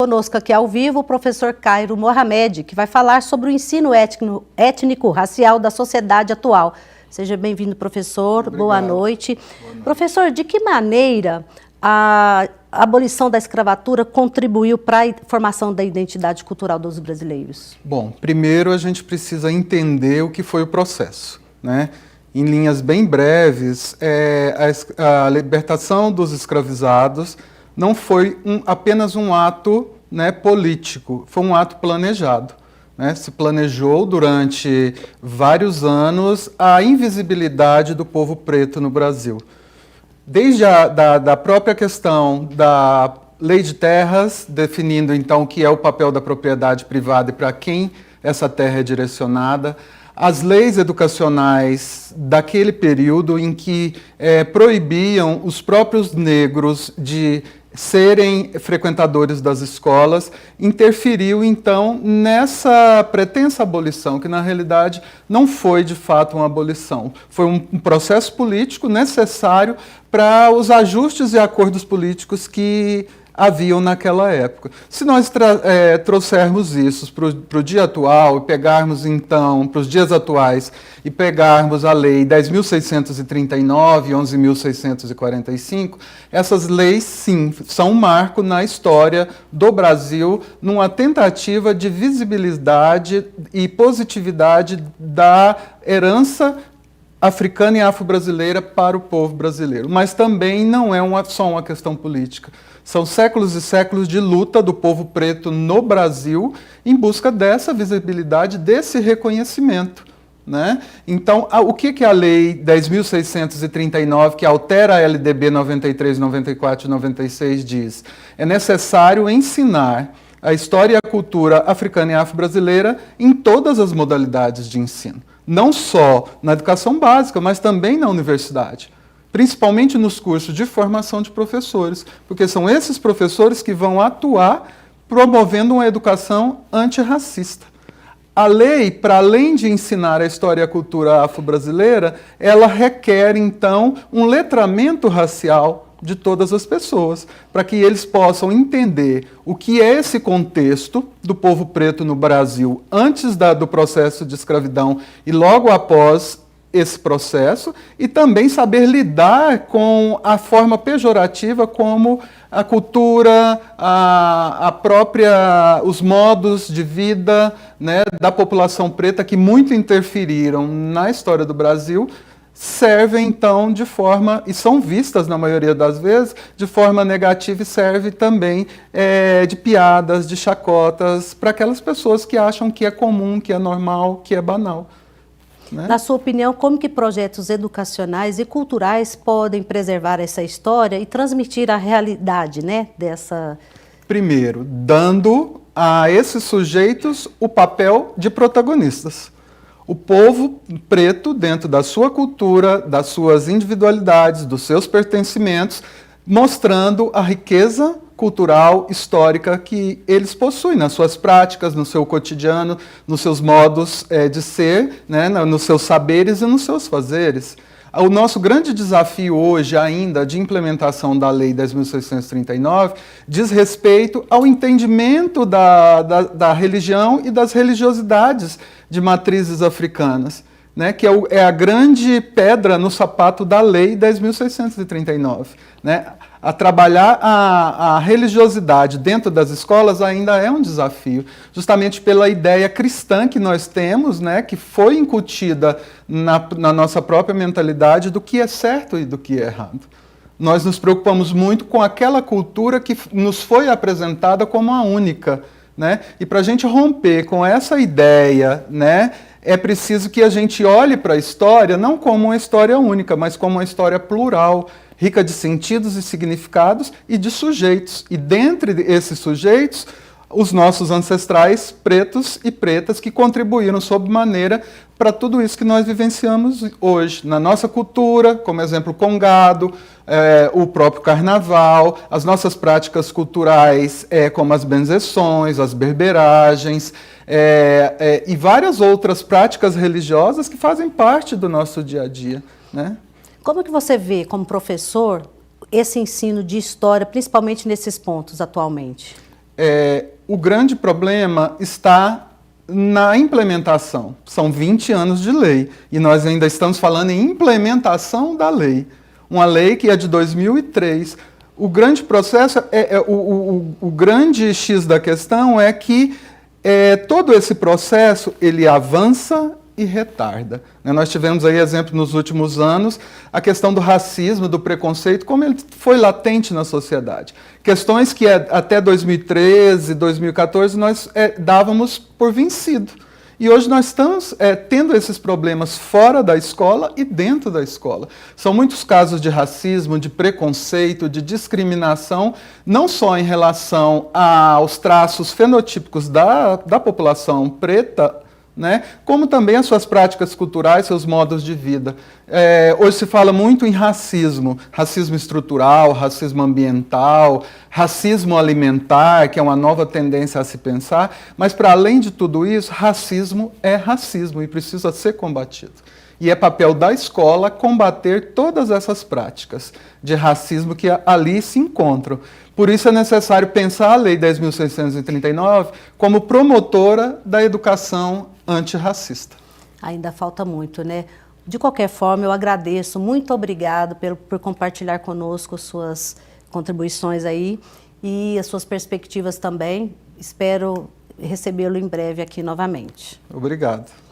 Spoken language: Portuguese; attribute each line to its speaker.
Speaker 1: Conosco aqui ao vivo o professor Cairo Mohamed, que vai falar sobre o ensino étnico-racial da sociedade atual. Seja bem-vindo, professor.
Speaker 2: Obrigado.
Speaker 1: Boa noite.
Speaker 2: Boa noite.
Speaker 1: Professor, de que maneira a abolição da escravatura contribuiu para a formação da identidade cultural dos brasileiros?
Speaker 2: Bom, primeiro a gente precisa entender o que foi o processo, né? Em linhas bem breves, a libertação dos escravizados não foi apenas um ato, né, político, foi um ato planejado. Né? Se planejou durante vários anos a invisibilidade do povo preto no Brasil. Desde da própria questão da lei de terras, definindo então o que é o papel da propriedade privada e para quem essa terra é direcionada, as leis educacionais daquele período em que proibiam os próprios negros de serem frequentadores das escolas, interferiu então nessa pretensa abolição, que na realidade não foi de fato uma abolição. Foi um processo político necessário para os ajustes e acordos políticos que haviam naquela época. Se nós trouxermos isso para o dia atual e pegarmos então para os dias atuais e pegarmos a lei 10.639 e 11.645, essas leis sim são um marco na história do Brasil numa tentativa de visibilidade e positividade da herança africana e afro-brasileira para o povo brasileiro. Mas também não é só uma questão política. São séculos e séculos de luta do povo preto no Brasil em busca dessa visibilidade, desse reconhecimento. Né? Então, o que a Lei 10.639, que altera a LDB 93, 94 e 96, diz? É necessário ensinar a história e a cultura africana e afro-brasileira em todas as modalidades de ensino. Não só na educação básica, mas também na universidade. Principalmente nos cursos de formação de professores, porque são esses professores que vão atuar promovendo uma educação antirracista. A lei, para além de ensinar a história e a cultura afro-brasileira, ela requer, então, um letramento racial de todas as pessoas, para que eles possam entender o que é esse contexto do povo preto no Brasil antes do processo de escravidão e logo após esse processo, e também saber lidar com a forma pejorativa como a cultura, os modos de vida, né, da população preta que muito interferiram na história do Brasil, servem então de forma, e são vistas na maioria das vezes, de forma negativa, e serve também de piadas, de chacotas, para aquelas pessoas que acham que é comum, que é normal, que é banal. Né?
Speaker 1: Na sua opinião, como que projetos educacionais e culturais podem preservar essa história e transmitir a realidade, né, dessa...
Speaker 2: Primeiro, dando a esses sujeitos o papel de protagonistas. O povo preto, dentro da sua cultura, das suas individualidades, dos seus pertencimentos, mostrando a riqueza cultural, histórica que eles possuem nas suas práticas, no seu cotidiano, nos seus modos de ser, né, nos seus saberes e nos seus fazeres. O nosso grande desafio hoje ainda de implementação da Lei 10.639 diz respeito ao entendimento da religião e das religiosidades de matrizes africanas, né, que é a grande pedra no sapato da Lei 10.639. Né? A trabalhar a religiosidade dentro das escolas ainda é um desafio, justamente pela ideia cristã que nós temos, né, que foi incutida na nossa própria mentalidade do que é certo e do que é errado. Nós nos preocupamos muito com aquela cultura que nos foi apresentada como a única. Né? E para a gente romper com essa ideia, né, é preciso que a gente olhe para a história não como uma história única, mas como uma história plural, rica de sentidos e significados e de sujeitos. E dentre esses sujeitos, os nossos ancestrais pretos e pretas que contribuíram sobremaneira para tudo isso que nós vivenciamos hoje. Na nossa cultura, como exemplo, Congado, o próprio carnaval, as nossas práticas culturais, como as benzeções, as berberagens, e várias outras práticas religiosas que fazem parte do nosso dia a dia. Né?
Speaker 1: Como que você vê, como professor, esse ensino de história, principalmente nesses pontos atualmente?
Speaker 2: o grande problema está na implementação. São 20 anos de lei e nós ainda estamos falando em implementação da lei. Uma lei que é de 2003. O grande processo, o grande X da questão é que todo esse processo ele avança e retarda. Nós tivemos aí exemplo nos últimos anos, a questão do racismo, do preconceito, como ele foi latente na sociedade. Questões que até 2013, 2014 nós dávamos por vencido. E hoje nós estamos tendo esses problemas fora da escola e dentro da escola. São muitos casos de racismo, de preconceito, de discriminação, não só em relação aos traços fenotípicos da população preta, né, como também as suas práticas culturais, seus modos de vida. Hoje se fala muito em racismo estrutural, racismo ambiental, racismo alimentar, que é uma nova tendência a se pensar, mas para além de tudo isso, racismo é racismo e precisa ser combatido. E é papel da escola combater todas essas práticas de racismo que ali se encontram. Por isso é necessário pensar a Lei 10.639 como promotora da educação antirracista.
Speaker 1: Ainda falta muito, né? De qualquer forma, eu agradeço, muito obrigado por compartilhar conosco suas contribuições aí e as suas perspectivas também. Espero recebê-lo em breve aqui novamente.
Speaker 2: Obrigado.